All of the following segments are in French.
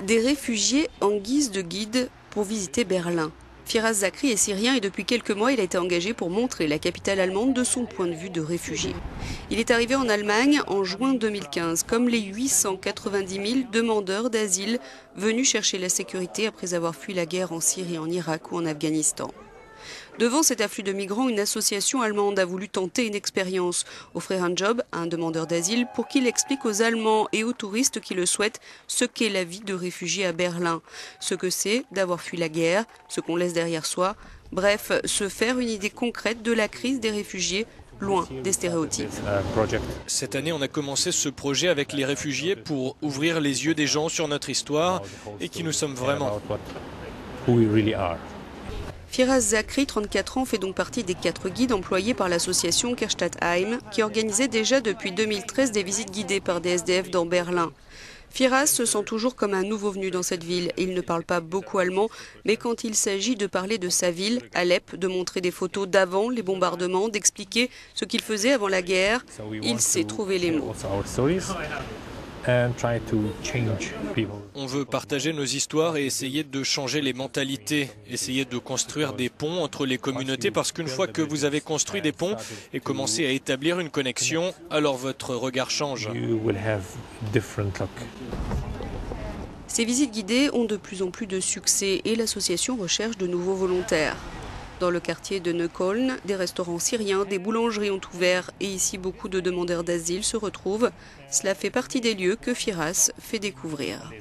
Des réfugiés en guise de guide pour visiter Berlin. Firas Zaghri est syrien et depuis quelques mois, il a été engagé pour montrer la capitale allemande de son point de vue de réfugié. Il est arrivé en Allemagne en juin 2015, comme les 890 000 demandeurs d'asile venus chercher la sécurité après avoir fui la guerre en Syrie, en Irak ou en Afghanistan. Devant cet afflux de migrants, une association allemande a voulu tenter une expérience, offrir un job à un demandeur d'asile pour qu'il explique aux Allemands et aux touristes qui le souhaitent ce qu'est la vie de réfugié à Berlin, ce que c'est d'avoir fui la guerre, ce qu'on laisse derrière soi, bref, se faire une idée concrète de la crise des réfugiés, loin des stéréotypes. Cette année, on a commencé ce projet avec les réfugiés pour ouvrir les yeux des gens sur notre histoire et qui nous sommes vraiment. Firas Zaghri, 34 ans, fait donc partie des 4 guides employés par l'association Kerstatheim, qui organisait déjà depuis 2013 des visites guidées par des SDF dans Berlin. Firas se sent toujours comme un nouveau venu dans cette ville. Il ne parle pas beaucoup allemand, mais quand il s'agit de parler de sa ville, Alep, de montrer des photos d'avant les bombardements, d'expliquer ce qu'il faisait avant la guerre, il sait trouver les mots. On veut partager nos histoires et essayer de changer les mentalités, essayer de construire des ponts entre les communautés parce qu'une fois que vous avez construit des ponts et commencé à établir une connexion, alors votre regard change. Ces visites guidées ont de plus en plus de succès et l'association recherche de nouveaux volontaires. Dans le quartier de Neukölln, des restaurants syriens, des boulangeries ont ouvert et ici beaucoup de demandeurs d'asile se retrouvent. Cela fait partie des lieux que Firas fait découvrir.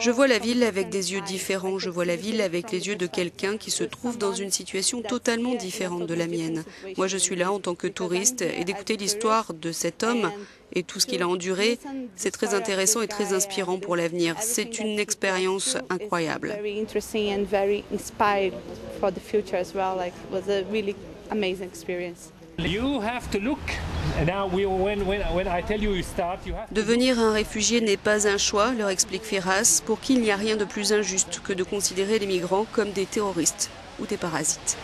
Je vois la ville avec des yeux différents, je vois la ville avec les yeux de quelqu'un qui se trouve dans une situation totalement différente de la mienne. Moi je suis là en tant que touriste et d'écouter l'histoire de cet homme et tout ce qu'il a enduré, c'est très intéressant et très inspirant pour l'avenir. C'est une expérience incroyable. Devenir un réfugié n'est pas un choix, leur explique Firas, pour qui il n'y a rien de plus injuste que de considérer les migrants comme des terroristes ou des parasites.